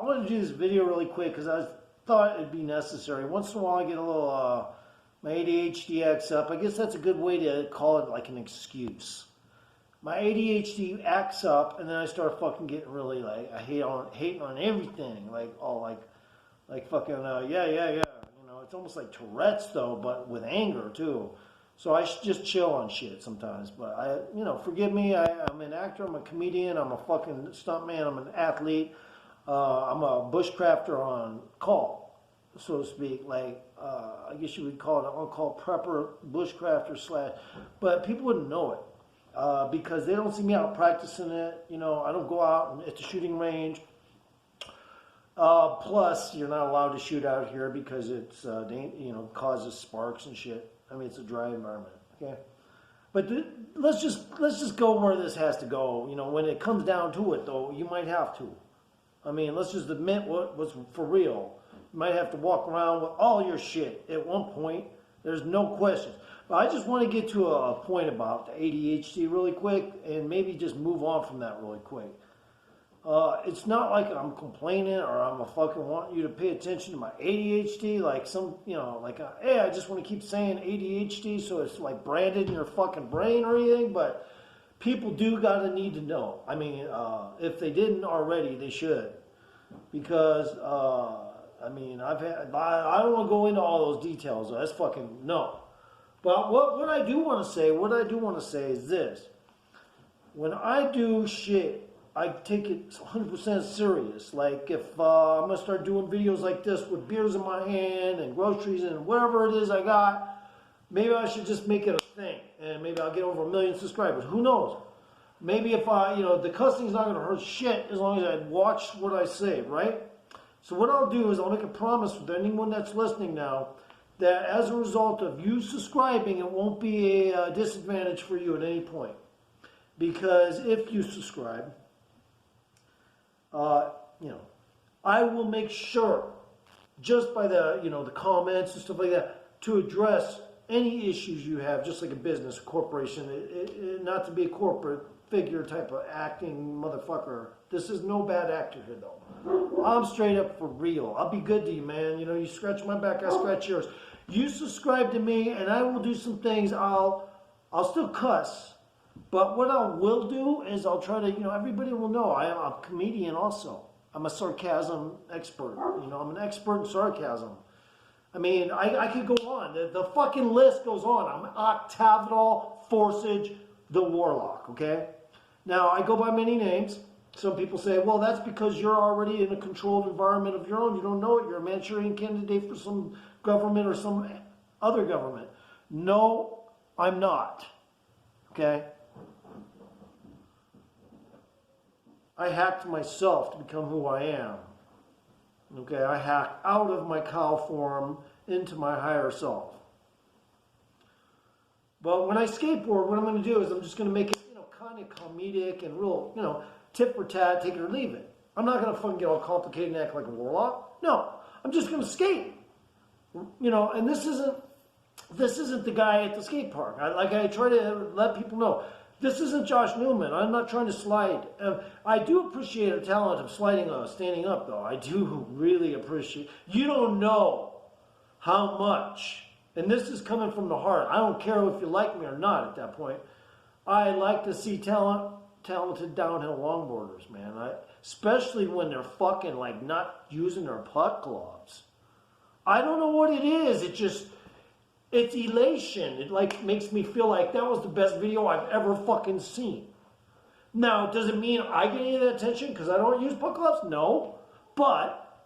I wanted to do this video really quick because I thought it'd be necessary. Once in a while I get a little, my ADHD acts up. I guess that's a good way to call it like an excuse. My ADHD acts up and then I start fucking getting really like, hating on everything. Like, fucking, yeah. You know, it's almost like Tourette's though, but with anger too. So I just chill on shit sometimes. But forgive me. I'm an actor. I'm a comedian. I'm a fucking stuntman. I'm an athlete. I'm a bushcrafter on call, so to speak. Like, I guess you would call it an on-call prepper, bushcrafter / but people wouldn't know it because they don't see me out practicing it. You know, I don't go out at the shooting range. Plus, you're not allowed to shoot out here because it's causes sparks and shit. I mean, it's a dry environment. Okay, but let's just go where this has to go. You know, when it comes down to it, though, you might have to. I mean, let's just admit what's for real. You might have to walk around with all your shit at one point. There's no questions. But I just want to get to a point about the ADHD really quick and maybe just move on from that really quick. It's not like I'm complaining or I'm a fucking want you to pay attention to my ADHD. Like hey, I just want to keep saying ADHD so it's like branded in your fucking brain or anything. But people do gotta need to know. I mean, if they didn't already, they should. Because, I don't want to go into all those details. That's fucking no. But what I do want to say is this. When I do shit, I take it 100% serious. Like if I'm going to start doing videos like this with beers in my hand and groceries and whatever it is I got, maybe I should just make it a thing. And maybe I'll get over 1 million subscribers. Who knows? Maybe if the cussing's not going to hurt shit as long as I watch what I say, right? So what I'll do is I'll make a promise with anyone that's listening now that as a result of you subscribing, it won't be a disadvantage for you at any point. Because if you subscribe, I will make sure, just by the comments and stuff like that, to address any issues you have, just like a business, a corporation, not to be a corporate figure type of acting motherfucker. This is no bad actor here, though. I'm straight up for real. I'll be good to you, man. You know, you scratch my back, I scratch yours. You subscribe to me, and I will do some things. I'll still cuss. But what I will do is I'll try to, everybody will know I'm a comedian also. I'm a sarcasm expert. I'm an expert in sarcasm. I mean, I could go on. The fucking list goes on. I'm Octavital Forsage the Warlock, okay? Now, I go by many names. Some people say, well, that's because you're already in a controlled environment of your own. You don't know it. You're a Manchurian candidate for some government or some other government. No, I'm not, okay? I hacked myself to become who I am. Okay, I hacked out of my cow form into my higher self. But when I skateboard, what I'm going to do is I'm just going to make it, kind of comedic and real, tit for tat, take it or leave it. I'm not going to fucking get all complicated and act like a warlock. No, I'm just going to skate. And this isn't the guy at the skate park. I try to let people know. This isn't Josh Newman. I'm not trying to slide. I do appreciate the talent of sliding, standing up, though. I do really appreciate. You don't know how much, and this is coming from the heart. I don't care if you like me or not at that point. I like to see talented downhill longboarders, man. Especially when they're fucking like not using their putt gloves. I don't know what it is. It's elation. It like makes me feel like that was the best video I've ever fucking seen. Now, does it mean I get any of that attention because I don't use putt gloves? No. But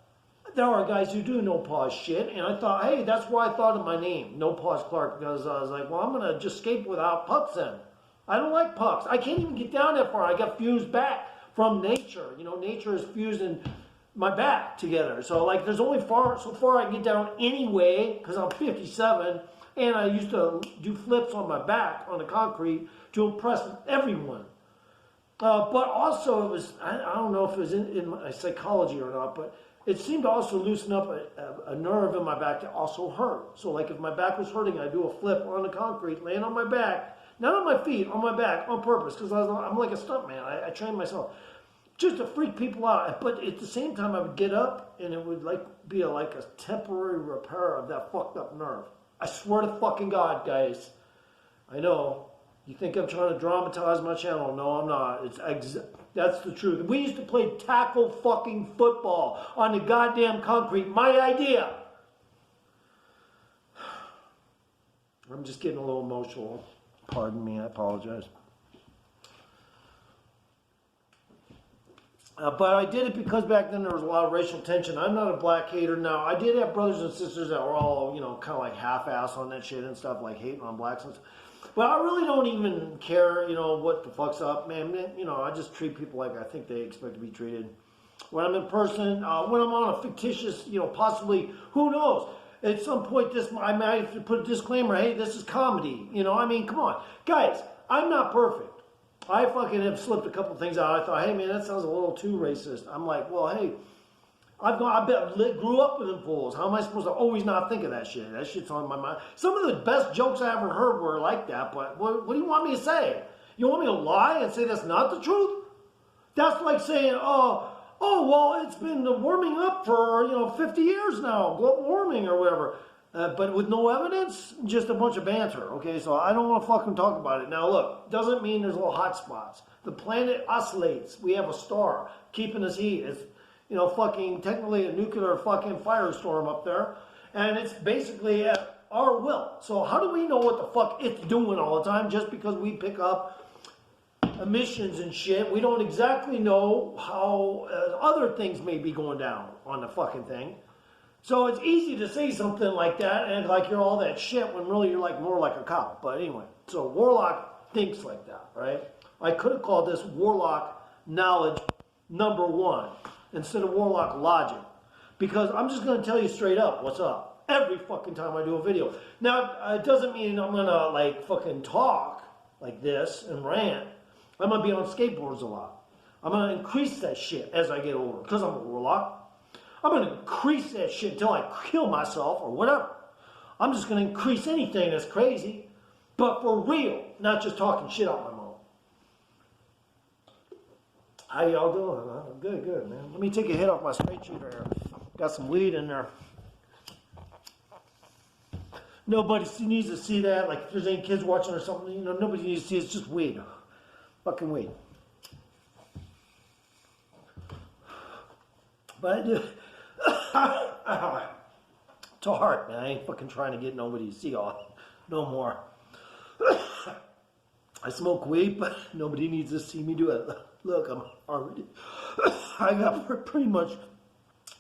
there are guys who do no pause shit, and I thought, hey, that's why I thought of my name, No Pause Clark, because I was like, well, I'm gonna just skate without pucks then. I don't like pucks. I can't even get down that far. I got fused back from nature. Nature is fusing my back together. So like there's only so far I can get down anyway because I'm 57 and I used to do flips on my back on the concrete to impress everyone. But also it was, I don't know if it was in my psychology or not, but it seemed to also loosen up a nerve in my back that also hurt. So like if my back was hurting, I'd do a flip on the concrete, laying on my back, not on my feet, on my back, on purpose, because I'm like a stuntman. I train myself. just to freak people out. But at the same time, I would get up and it would be like a temporary repair of that fucked up nerve. I swear to fucking God, guys. I know you think I'm trying to dramatize my channel. No, I'm not. That's the truth. We used to play tackle fucking football on the goddamn concrete. My idea. I'm just getting a little emotional. Pardon me, I apologize. But I did it because back then there was a lot of racial tension. I'm not a black hater now. I did have brothers and sisters that were all, kind of like half-assed on that shit and stuff, like hating on blacks and stuff. But I really don't even care, what the fuck's up, man. I just treat people like I think they expect to be treated. When I'm in person, when I'm on a fictitious, possibly, who knows? At some point, I might have to put a disclaimer, hey, this is comedy. Come on. Guys, I'm not perfect. I fucking have slipped a couple things out. I thought, hey, man, that sounds a little too racist. I'm like, well, hey, I grew up with them fools. How am I supposed to always not think of that shit? That shit's on my mind. Some of the best jokes I ever heard were like that, but what do you want me to say? You want me to lie and say that's not the truth? That's like saying, well, it's been warming up for, 50 years now, global warming or whatever. But with no evidence, just a bunch of banter, okay? So I don't want to fucking talk about it. Now, look, doesn't mean there's little hot spots. The planet oscillates. We have a star keeping us heat. It's, fucking technically a nuclear fucking firestorm up there. And it's basically at our will. So how do we know what the fuck it's doing all the time just because we pick up emissions and shit? We don't exactly know how other things may be going down on the fucking thing. So it's easy to say something like that and like you're all that shit when really you're like more like a cop. But anyway, so Warlock thinks like that, right? I could have called this Warlock Knowledge number 1 instead of Warlock Logic. Because I'm just going to tell you straight up what's up every fucking time I do a video. Now, it doesnn't mean I'm going to like fucking talk like this and rant. I'm going to be on skateboards a lot. I'm going to increase that shit as I get older because I'm a Warlock. I'm going to increase that shit until I kill myself or whatever. I'm just going to increase anything that's crazy, but for real, not just talking shit out my mouth. How y'all doing? Good, man. Let me take a hit off my straight shooter here. Got some weed in there. Nobody needs to see that. Like if there's any kids watching or something, nobody needs to see it. It's just weed. Fucking weed. But I do. It's a heart, man. I ain't fucking trying to get nobody to see all no more. I smoke weed, but nobody needs to see me do it. Look, I'm already. I got pretty much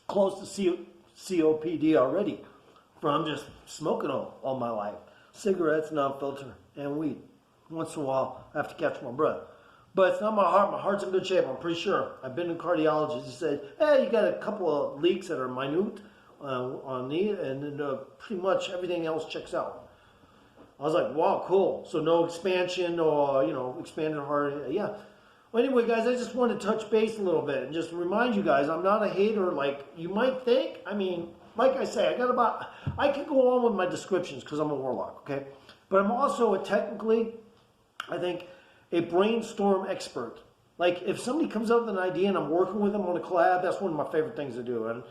close to COPD already from just smoking all my life. Cigarettes, non-filter, and weed. Once in a while, I have to catch my breath. But it's not my heart. My heart's in good shape, I'm pretty sure. I've been to cardiologist. He said, hey, you got a couple of leaks that are minute on the, and then pretty much everything else checks out. I was like, wow, cool. So no expansion or, expanded heart. Yeah. Well, anyway, guys, I just want to touch base a little bit and just remind you guys, I'm not a hater like you might think. I mean, like I say, I could go on with my descriptions because I'm a Warlock, okay? But I'm also technically, I think, a brainstorm expert. Like if somebody comes up with an idea and I'm working with them on a collab, that's one of my favorite things to do. And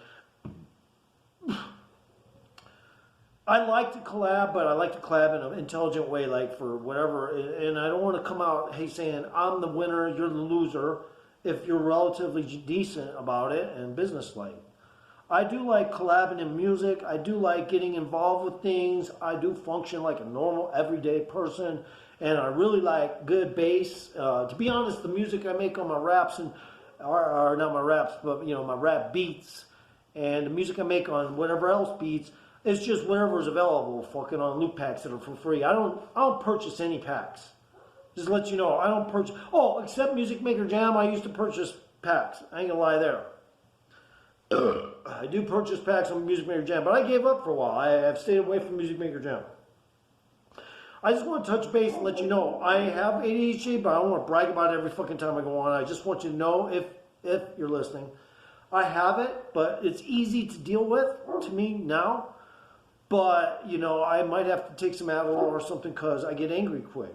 I like to collab, but I like to collab in an intelligent way, like for whatever. And I don't want to come out, hey, saying I'm the winner, you're the loser, if you're relatively decent about it and businesslike. I do like collabing in music. I do like getting involved with things. I do function like a normal, everyday person. And I really like good bass. To be honest, the music I make on my raps, or not my raps, but my rap beats, and the music I make on whatever else beats, it's just whatever is available, fucking on loop packs that are for free. I don't purchase any packs. Just to let you know, I don't purchase. Oh, except Music Maker Jam, I used to purchase packs. I ain't gonna lie there. I do purchase packs on Music Maker Jam, but I gave up for a while. I have stayed away from Music Maker Jam. I just want to touch base and let you know I have ADHD, but I don't want to brag about it every fucking time I go on. I just want you to know, if you're listening, I have it, but it's easy to deal with to me now. But, I might have to take some Adderall or something because I get angry quick.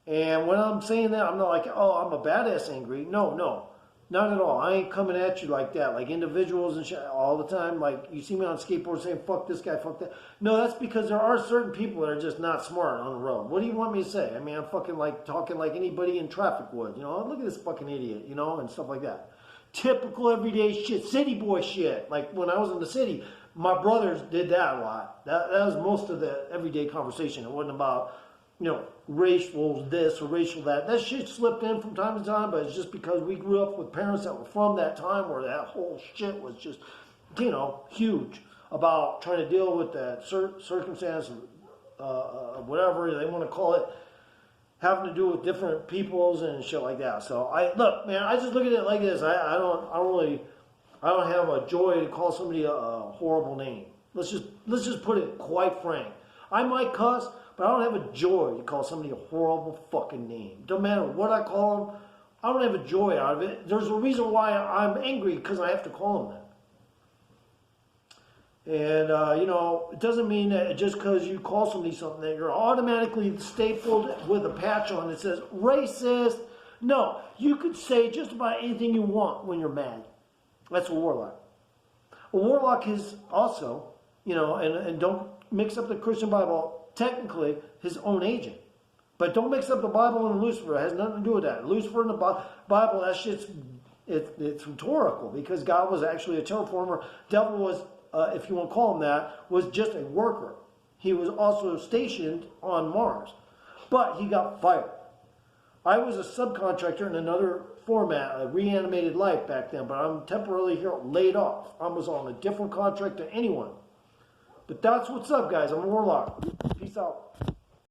And when I'm saying that, I'm not like, oh, I'm a badass angry. No. Not at all. I ain't coming at you like that, like individuals and shit all the time. Like you see me on skateboard saying "fuck this guy, fuck that." No, that's because there are certain people that are just not smart on the road. What do you want me to say? I mean, I'm fucking like talking like anybody in traffic would. You know, look at this fucking idiot. You know, and stuff like that. Typical everyday shit, city boy shit. Like when I was in the city, my brothers did that a lot. That was most of the everyday conversation. It wasn't about, you know, racial this or racial that. That shit slipped in from time to time, but it's just because we grew up with parents that were from that time where that whole shit was just, you know, huge about trying to deal with that circumstance, whatever they want to call it, having to do with different peoples and shit like that. So I look, man, I just look at it like this. I don't have a joy to call somebody a horrible name. Let's just put it quite frank. I might cuss, but I don't have a joy to call somebody a horrible fucking name. Don't matter what I call them, I don't have a joy out of it. There's a reason why I'm angry, because I have to call them that. And, you know, it doesn't mean that just because you call somebody something that you're automatically stapled with a patch on that says racist. No, you could say just about anything you want when you're mad. That's a warlock. A warlock is also, you know, and don't mix up the Christian Bible, technically his own agent. But don't mix up the Bible and Lucifer. It has nothing to do with that. Lucifer and the Bible, that shit's it's rhetorical, because God was actually a terraformer. Devil was, if you want to call him that, was just a worker. He was also stationed on Mars. But he got fired. I was a subcontractor in another format, a reanimated life back then, but I'm temporarily here laid off. I was on a different contract than anyone. But that's what's up, guys. I'm a warlock. Peace out.